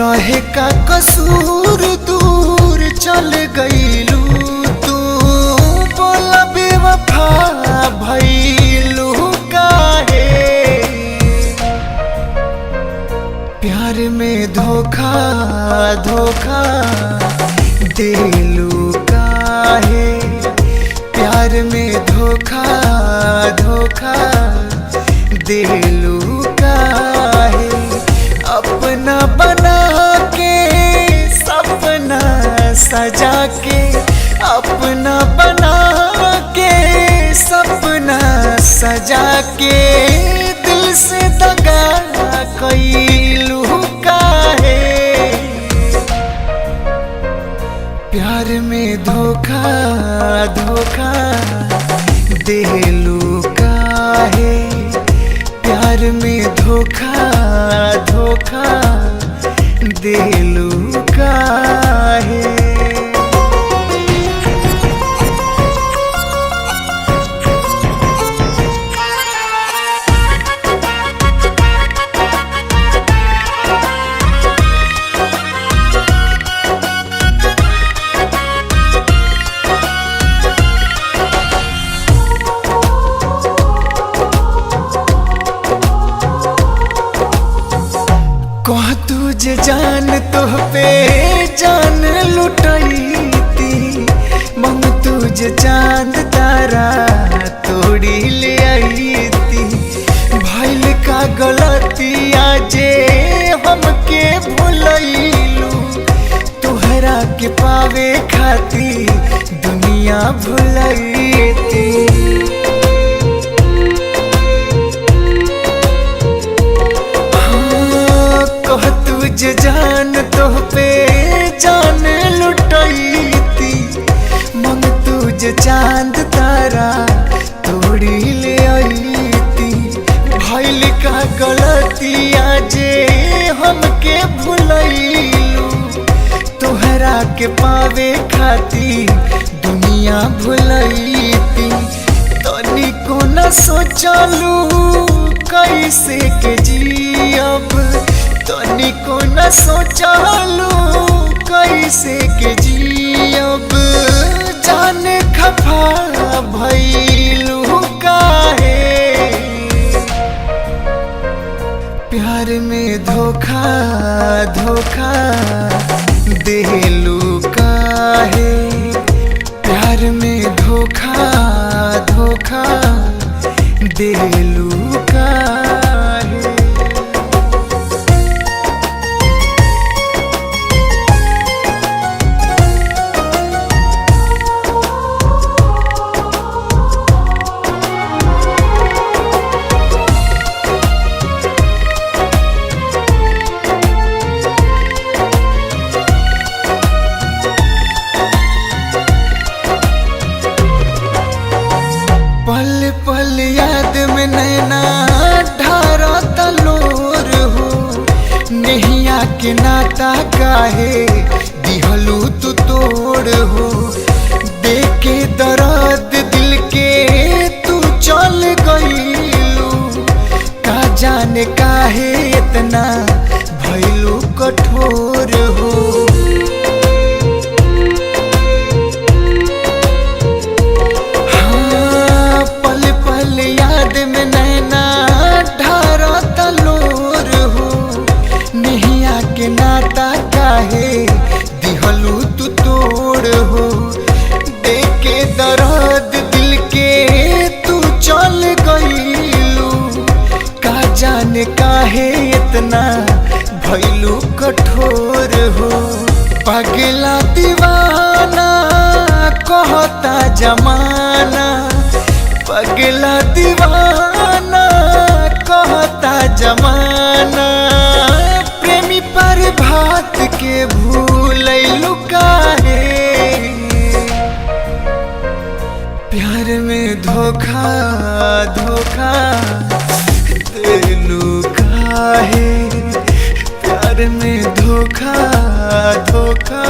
रहे का कसूर दूर चल गईलू तू बोला बेवफा भइलू काहे। प्यार में धोखा धोखा देलू काहे। प्यार में धोखा धोखा देलू काहे। अपना बना के सपना सजा के अपना बना के सपना सजा के दिल से दगा कईलू काहे। प्यार में धोखा धोखा देलू काहे। प्यार में धोखा धोखा देलू काहे। कह तुझे जान तोह पे जान लुटाईती। मंग तुझे चांद तारा तोड़ी ले आईती। भइल का गलती आजे हमके भुलैलू। तुहरा के पावे खाती दुनिया भुलैती। तुझे जान तोह पे जान लुटाईती। मंग तुझे चांद तारा तोड़ी ले आईती। भइल का गलती आजे हमके भुलैलू। तोहरा के पावे खाती दुनिया भुलैती। तनिको न सोचलू कैसे के जियब। तनिको न सोचलू कैसे के जियब। जाने खफा भइलू काहे। प्यार में धोखा धोखा देलू काहे। प्यार में धोखा धोखा देलू काहे। पल पल याद में नैना ढारा तलोर हो। नैया के नाता काहे दिहलू तू तोड़ हो। देखे दर्द दिल के तू चल गईलू। का जाने काहे इतना भइलू कठोर हो। याद में नैना ढारा तलोर हो। नैया के नाता काहे दिहलू तू तोड़ हो। देखे दर्द दिल के तू चल गईलू। का जाने काहे इतना भइलू कठोर हो। पगला दीवाना कहता जमाना। पगला दीवाना कहता जमाना। प्रेमी पर भात के भूलैलू काहे। प्यार में धोखा धोखा देलू काहे। प्यार में धोखा धोखा